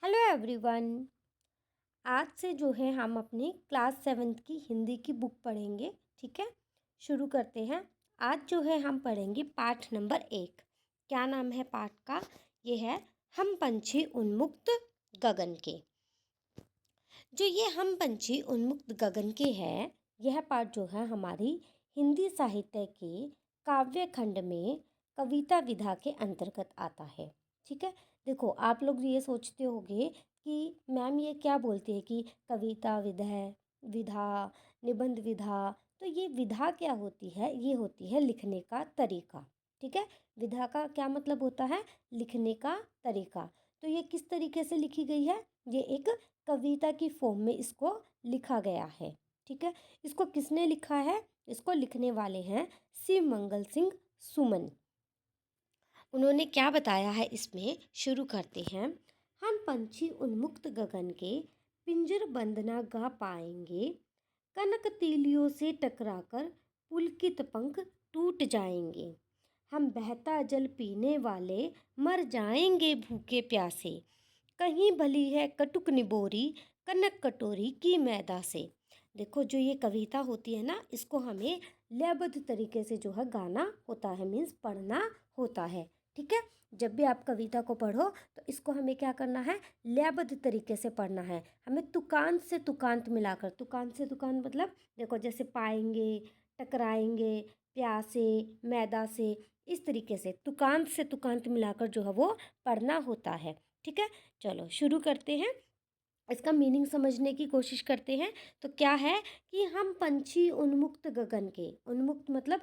Hello everyone. आज से जो है हम अपनी क्लास 7th की हिंदी की बुक पढ़ेंगे। ठीक है, शुरू करते हैं। आज जो है हम पढ़ेंगे पाठ नंबर 1। क्या नाम है पाठ का? ये है हम पंछी उन्मुक्त गगन के। जो ये हम पंछी उन्मुक्त गगन के है, यह पाठ जो है हमारी हिंदी साहित्य के काव्य खंड में कविता विधा के अंतर्गत आता है। ठीक है, देखो आप लोग ये सोचते होंगे कि मैम ये क्या बोलती है कि कविता विधा निबंध विधा। तो ये विधा क्या होती है? ये होती है लिखने का तरीका। ठीक है, विधा का क्या मतलब होता है? लिखने का तरीका। तो ये किस तरीके से लिखी गई है? ये एक कविता की फॉर्म में इसको लिखा गया है। ठीक है, इसको किसने लिखा है? इसको लिखने वाले हैं शिव मंगल सिंह सुमन। उन्होंने क्या बताया है इसमें? शुरू करते हैं। हम पंछी उन्मुक्त गगन के पिंजर बंद ना गा पाएंगे, कनक तीलियों से टकराकर पुलकित पंख टूट जाएंगे। हम बहता जल पीने वाले मर जाएंगे भूखे प्यासे, कहीं भली है कटुक निबोरी कनक कटोरी की मैदा से। देखो जो ये कविता होती है ना, इसको हमें लयबद्ध तरीके से जो है गाना होता है, मीन्स पढ़ना होता है। ठीक है, जब भी आप कविता को पढ़ो तो इसको हमें क्या करना है? लयबद्ध तरीके से पढ़ना है। हमें तुकांत से तुकांत मिलाकर, तुकांत से तुकांत मतलब देखो जैसे पाएंगे, टकराएंगे, प्यासे, मैदा से, इस तरीके से तुकांत से तुकांत मिलाकर जो है वो पढ़ना होता है। ठीक है, चलो शुरू करते हैं। इसका मीनिंग समझने की कोशिश करते हैं। तो क्या है कि हम पंछी उन्मुक्त गगन के, उन्मुक्त मतलब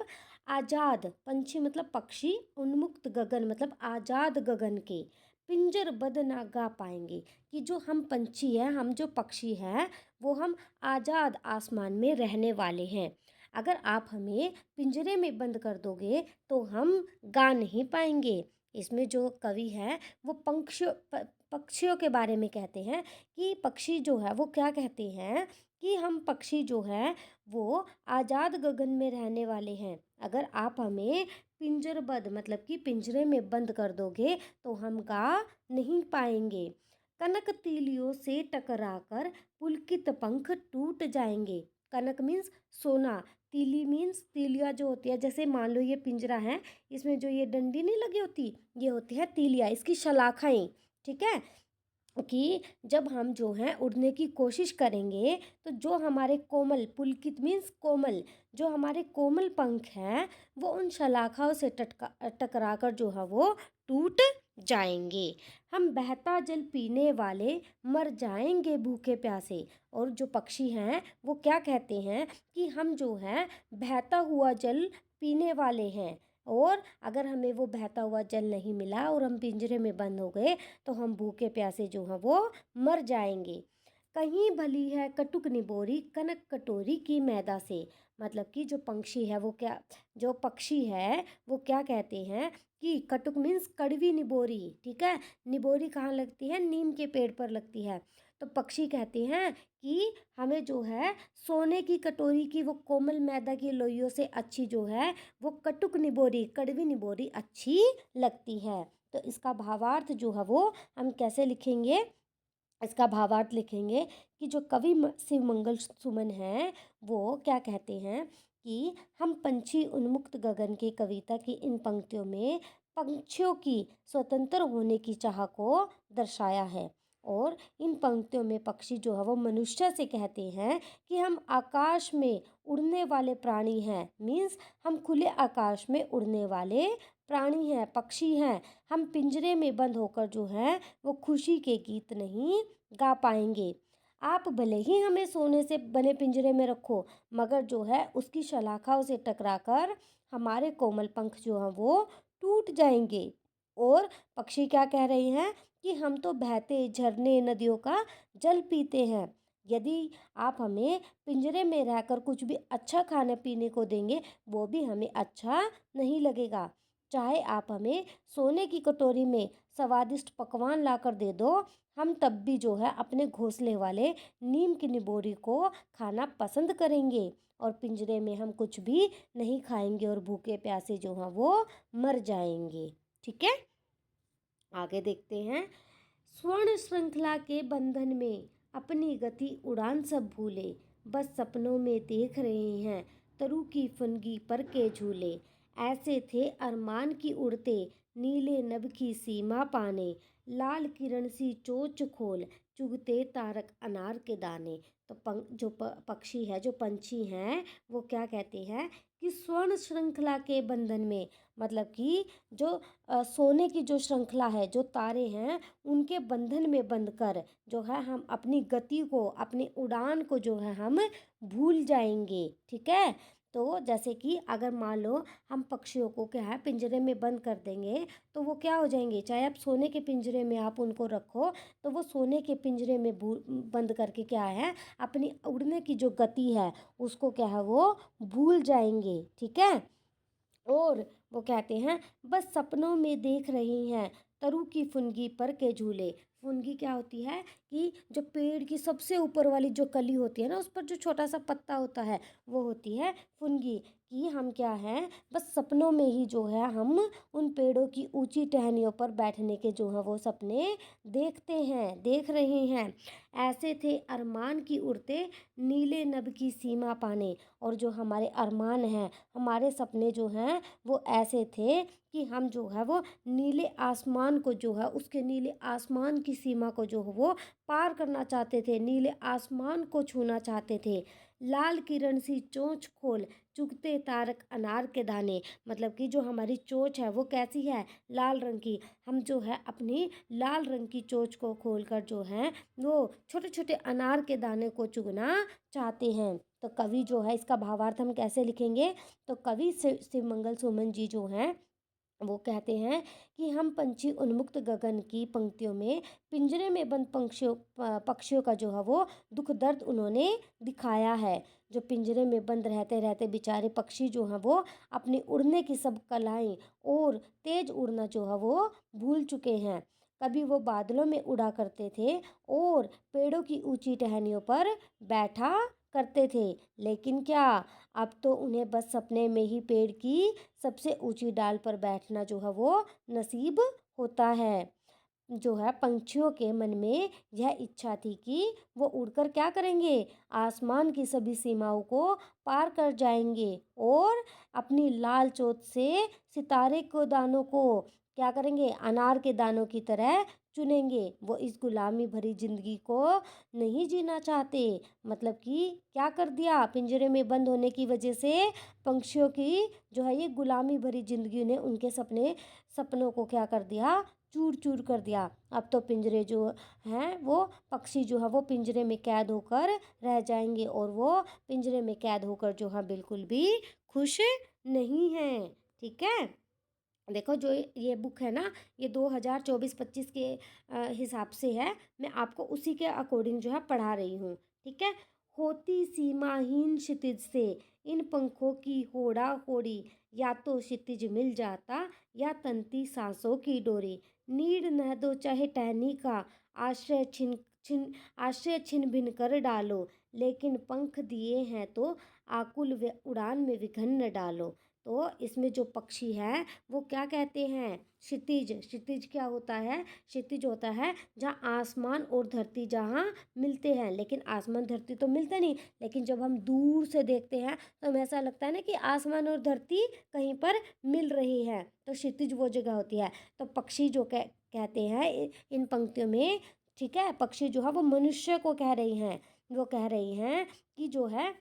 आज़ाद, पंछी मतलब पक्षी, उन्मुक्त गगन मतलब आज़ाद गगन के पिंजर बद ना गा पाएंगे। कि जो हम पंछी हैं, हम जो पक्षी हैं, वो हम आज़ाद आसमान में रहने वाले हैं। अगर आप हमें पिंजरे में बंद कर दोगे तो हम गा नहीं पाएंगे। इसमें जो कवि है वो पक्षियों के बारे में कहते हैं कि पक्षी जो है वो क्या कहते हैं कि हम पक्षी जो है वो आज़ाद गगन में रहने वाले हैं। अगर आप हमें पिंजरबद्ध मतलब कि पिंजरे में बंद कर दोगे तो हम गा नहीं पाएंगे। कनक तीलियों से टकराकर पुलकित पंख टूट जाएंगे। कनक मीन्स सोना, तीली मीन्स तीलिया जो होती है, जैसे मान लो ये पिंजरा है, इसमें जो ये डंडी नहीं लगी होती, ये होती है तीलिया, इसकी शलाखाएं। ठीक है, कि जब हम जो हैं उड़ने की कोशिश करेंगे तो जो हमारे कोमल, पुलकित मीन्स कोमल, जो हमारे कोमल पंख हैं वो उन शलाखाओं से टकरा कर जो है वो टूट जाएंगे। हम बहता जल पीने वाले मर जाएंगे भूखे प्यासे। और जो पक्षी हैं वो क्या कहते हैं कि हम जो है बहता हुआ जल पीने वाले हैं, और अगर हमें वो बहता हुआ जल नहीं मिला और हम पिंजरे में बंद हो गए तो हम भूखे प्यासे जो हैं वो मर जाएंगे। कहीं भली है कटुक निबोरी कनक कटोरी की मैदा से। मतलब कि जो पंछी है वो क्या, जो पक्षी है वो क्या कहते हैं कि कटुक मीन्स कड़वी निबोरी। ठीक है, निबोरी कहाँ लगती है? नीम के पेड़ पर लगती है। तो पक्षी कहते हैं कि हमें जो है सोने की कटोरी की वो कोमल मैदा की लोइयों से अच्छी जो है वो कटुक निबोरी, कड़वी निबोरी अच्छी लगती है। तो इसका भावार्थ जो है वो हम कैसे लिखेंगे? इसका भावार्थ लिखेंगे कि जो कवि शिव मंगल सुमन हैं वो क्या कहते हैं कि हम पंछी उन्मुक्त गगन के कविता की इन पंक्तियों में पंछियों की स्वतंत्र होने की चाह को दर्शाया है। और इन पंक्तियों में पक्षी जो है वो मनुष्य से कहते हैं कि हम आकाश में उड़ने वाले प्राणी हैं, मीन्स हम खुले आकाश में उड़ने वाले प्राणी हैं, पक्षी हैं। हम पिंजरे में बंद होकर जो है वो खुशी के गीत नहीं गा पाएंगे। आप भले ही हमें सोने से बने पिंजरे में रखो, मगर जो है उसकी शलाखाओं से टकराकर हमारे कोमल पंख जो हैं वो टूट जाएंगे। और पक्षी क्या कह रहे हैं कि हम तो बहते झरने नदियों का जल पीते हैं। यदि आप हमें पिंजरे में रहकर कुछ भी अच्छा खाने पीने को देंगे वो भी हमें अच्छा नहीं लगेगा। चाहे आप हमें सोने की कटोरी में स्वादिष्ट पकवान लाकर दे दो, हम तब भी जो है अपने घोंसले वाले नीम की निबोरी को खाना पसंद करेंगे, और पिंजरे में हम कुछ भी नहीं खाएंगे और भूखे प्यासे जो हैं वो मर जाएंगे। ठीक है, आगे देखते हैं। स्वर्ण श्रृंखला के बंधन में अपनी गति उड़ान सब भूले, बस सपनों में देख रहे हैं तरु की फुनगी पर के झूले। ऐसे थे अरमान की उड़ते नीले नभ की सीमा पाने, लाल किरण सी चोच खोल चुगते तारक अनार के दाने। तो पक्षी है, जो पंछी हैं, वो क्या कहते हैं कि स्वर्ण श्रृंखला के बंधन में, मतलब कि जो सोने की जो श्रृंखला है, जो तारे हैं, उनके बंधन में बंधकर जो है हम अपनी गति को, अपनी उड़ान को जो है हम भूल जाएंगे। ठीक है। तो जैसे कि अगर मान लो हम पक्षियों को क्या है पिंजरे में बंद कर देंगे, तो वो क्या हो जाएंगे, चाहे आप सोने के पिंजरे में आप उनको रखो, तो वो सोने के पिंजरे में बंद करके क्या है अपनी उड़ने की जो गति है उसको क्या है वो भूल जाएंगे। ठीक है। और वो कहते हैं बस सपनों में देख रही हैं तरु की फुनगी पर के झूले। फुनगी क्या होती है कि जो पेड़ की सबसे ऊपर वाली जो कली होती है ना, उस पर जो छोटा सा पत्ता होता है, वो होती है फुनगी। कि हम क्या हैं, बस सपनों में ही जो है हम उन पेड़ों की ऊंची टहनियों पर बैठने के जो है वो सपने देखते हैं, देख रहे हैं। ऐसे थे अरमान की उड़ते नीले नभ की सीमा पाने। और जो हमारे अरमान हैं, हमारे सपने जो हैं, वो ऐसे थे कि हम जो है वो नीले आसमान को जो है, उसके नीले आसमान की सीमा को जो है वो पार करना चाहते थे, नीले आसमान को छूना चाहते थे। लाल किरण सी चोंच खोल चुगते तारक अनार के दाने। मतलब कि जो हमारी चोंच है वो कैसी है, लाल रंग की। हम जो है अपनी लाल रंग की चोंच को खोलकर जो है वो छोटे छोटे अनार के दाने को चुगना चाहते हैं। तो कवि जो है इसका भावार्थ हम कैसे लिखेंगे, तो कवि शिवमंगल सुमन जी जो हैं वो कहते हैं कि हम पंछी उन्मुक्त गगन की पंक्तियों में पिंजरे में बंद पक्षियों का जो है वो दुख दर्द उन्होंने दिखाया है। जो पिंजरे में बंद रहते रहते बेचारे पक्षी जो हैं वो अपनी उड़ने की सब कलाएं और तेज उड़ना जो है वो भूल चुके हैं। कभी वो बादलों में उड़ा करते थे और पेड़ों की ऊंची टहनियों पर बैठा करते थे, लेकिन क्या, अब तो उन्हें बस सपने में ही पेड़ की सबसे ऊंची डाल पर बैठना जो है वो नसीब होता है। जो है पंछियों के मन में यह इच्छा थी कि वो उड़कर क्या करेंगे, आसमान की सभी सीमाओं को पार कर जाएंगे और अपनी लाल चोंच से सितारे को दानों को क्या करेंगे, अनार के दानों की तरह चुनेंगे। वो इस गुलामी भरी जिंदगी को नहीं जीना चाहते। मतलब कि क्या कर दिया, पिंजरे में बंद होने की वजह से पंछियों की जो है ये गुलामी भरी जिंदगी ने उनके सपनों को क्या कर दिया, चूर चूर कर दिया। अब तो पिंजरे जो हैं वो पक्षी जो है वो पिंजरे में कैद होकर रह जाएंगे और वो पिंजरे में कैद होकर जो है बिल्कुल भी खुश नहीं हैं। ठीक है। देखो जो ये बुक है ना, ये 2024-25 के हिसाब से है, मैं आपको उसी के अकॉर्डिंग जो है पढ़ा रही हूँ। ठीक है। होती सीमाहीन क्षितिज से इन पंखों की होड़ा होड़ी, या तो क्षितिज मिल जाता या तंती सांसों की डोरी। नीड न दो चाहे टहनी का आश्रय छिन भिन कर डालो, लेकिन पंख दिए हैं तो आकुल उड़ान में विघन न डालो। तो इसमें जो पक्षी है वो क्या कहते हैं, क्षितिज। क्षितिज क्या होता है, क्षितिज होता है जहाँ आसमान और धरती जहाँ मिलते हैं। लेकिन आसमान धरती तो मिलते नहीं, लेकिन जब हम दूर से देखते हैं तो हमें ऐसा लगता है ना कि आसमान और धरती कहीं पर मिल रही है, तो क्षितिज वो जगह होती है। तो पक्षी जो कहते हैं इन पंक्तियों में, ठीक है, पक्षी जो है वो मनुष्य को कह रही हैं, वो कह रही हैं कि जो है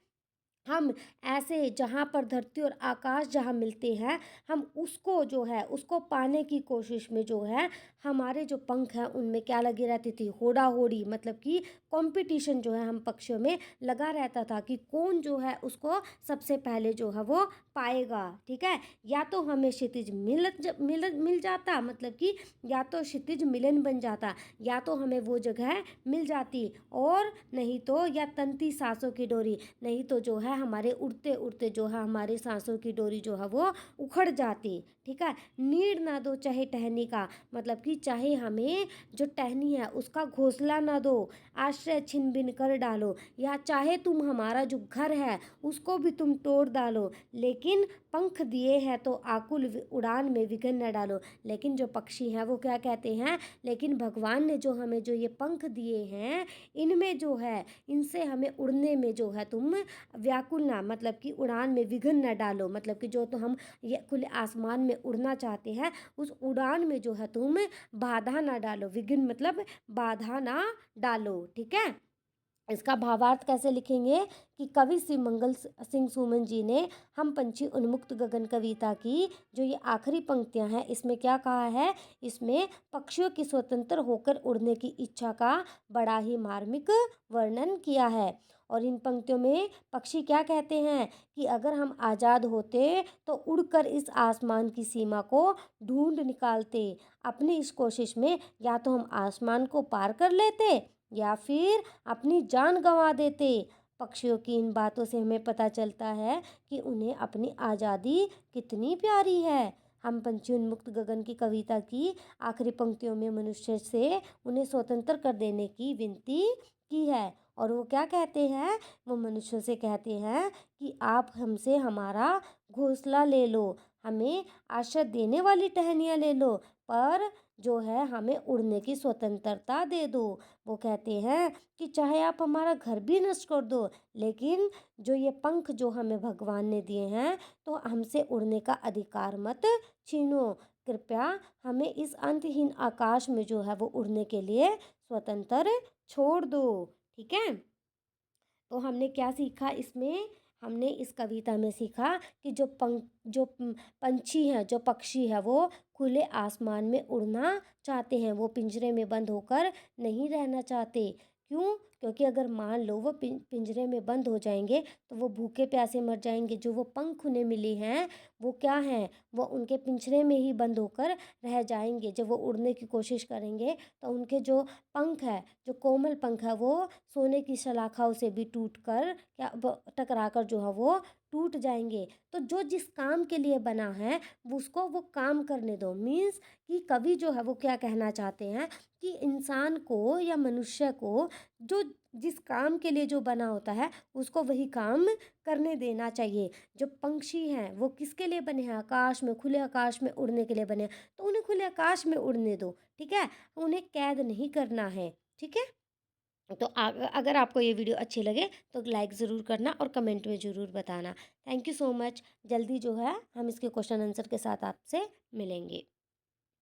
हम ऐसे जहाँ पर धरती और आकाश जहाँ मिलते हैं, हम उसको जो है उसको पाने की कोशिश में जो है हमारे जो पंख हैं उनमें क्या लगी रहती थी, होड़ा होड़ी। मतलब कि कंपटीशन जो है हम पक्षियों में लगा रहता था कि कौन जो है उसको सबसे पहले जो है वो पाएगा। ठीक है। या तो हमें क्षितिज मिल जाता, मतलब कि या तो क्षितिज मिलन बन जाता, या तो हमें वो जगह मिल जाती, और नहीं तो या तंती सांसों की डोरी, नहीं तो जो है हमारे उड़ते उड़ते जो है हमारी सांसों की डोरी जो है वो उखड़ जाती। ठीक है। नीड ना दो चाहे टहनी का, मतलब कि चाहे हमें जो टहनी है उसका घोंसला ना दो, आश्रय छिन भिन कर डालो, या चाहे तुम हमारा जो घर है उसको भी तुम तोड़ डालो, लेकिन पंख दिए हैं तो आकुल उड़ान में विघ्न न डालो। लेकिन जो पक्षी हैं वो क्या कहते हैं, लेकिन भगवान ने जो हमें जो ये पंख दिए हैं, इनमें जो है, इनसे हमें उड़ने में जो है तुम व्याकुल ना, मतलब कि उड़ान में विघ्न न डालो, मतलब कि जो तो हम ये खुले आसमान में उड़ना चाहते हैं, उस उड़ान में जो है तुम बाधा ना डालो। विघ्न मतलब बाधा ना डालो, ठीक है। इसका भावार्थ कैसे लिखेंगे कि कवि श्री मंगल सिंह सुमन जी ने हम पंछी उन्मुक्त गगन कविता की जो ये आखिरी पंक्तियां हैं, इसमें क्या कहा है, इसमें पक्षियों की स्वतंत्र होकर उड़ने की इच्छा का बड़ा ही मार्मिक वर्णन किया है। और इन पंक्तियों में पक्षी क्या कहते हैं कि अगर हम आज़ाद होते तो उड़कर इस आसमान की सीमा को ढूंढ निकालते। अपनी इस कोशिश में या तो हम आसमान को पार कर लेते या फिर अपनी जान गंवा देते। पक्षियों की इन बातों से हमें पता चलता है कि उन्हें अपनी आज़ादी कितनी प्यारी है। हम पंछी उन्मुक्त गगन की कविता की आखिरी पंक्तियों में मनुष्य से उन्हें स्वतंत्र कर देने की विनती की है। और वो क्या कहते हैं, वो मनुष्य से कहते हैं कि आप हमसे हमारा घोंसला ले लो, हमें आशा देने वाली टहनियाँ ले लो, पर जो है हमें उड़ने की स्वतंत्रता दे दो। वो कहते हैं कि चाहे आप हमारा घर भी नष्ट कर दो, लेकिन जो ये पंख जो हमें भगवान ने दिए हैं, तो हमसे उड़ने का अधिकार मत छीनो। कृपया हमें इस अंतहीन आकाश में जो है वो उड़ने के लिए स्वतंत्र छोड़ दो, ठीक है। तो हमने क्या सीखा इसमें, हमने इस कविता में सीखा कि जो पंछी हैं, जो पक्षी है, वो खुले आसमान में उड़ना चाहते हैं, वो पिंजरे में बंद होकर नहीं रहना चाहते। क्यों? क्योंकि अगर मान लो वो पिंजरे में बंद हो जाएंगे तो वो भूखे प्यासे मर जाएंगे। जो वो पंख उन्हें मिले हैं वो क्या हैं, वो उनके पिंजरे में ही बंद होकर रह जाएंगे। जब वो उड़ने की कोशिश करेंगे तो उनके जो पंख है, जो कोमल पंख है, वो सोने की शलाखाओं से भी टूट कर क्या टकरा कर जो है वो टूट जाएंगे। तो जो जिस काम के लिए बना है उसको वो काम करने दो। मीन्स कि कवि जो है वो क्या कहना चाहते हैं कि इंसान को या मनुष्य को जो जिस काम के लिए जो बना होता है उसको वही काम करने देना चाहिए। जो पंछी हैं वो किसके लिए बने हैं, आकाश में, खुले आकाश में उड़ने के लिए बने हैं, तो उन्हें खुले आकाश में उड़ने दो, ठीक है। उन्हें कैद नहीं करना है, ठीक है। तो अगर आपको ये वीडियो अच्छी लगे तो लाइक ज़रूर करना और कमेंट में ज़रूर बताना। Thank you so much. जल्दी जो है हम इसके क्वेश्चन आंसर के साथ आपसे मिलेंगे।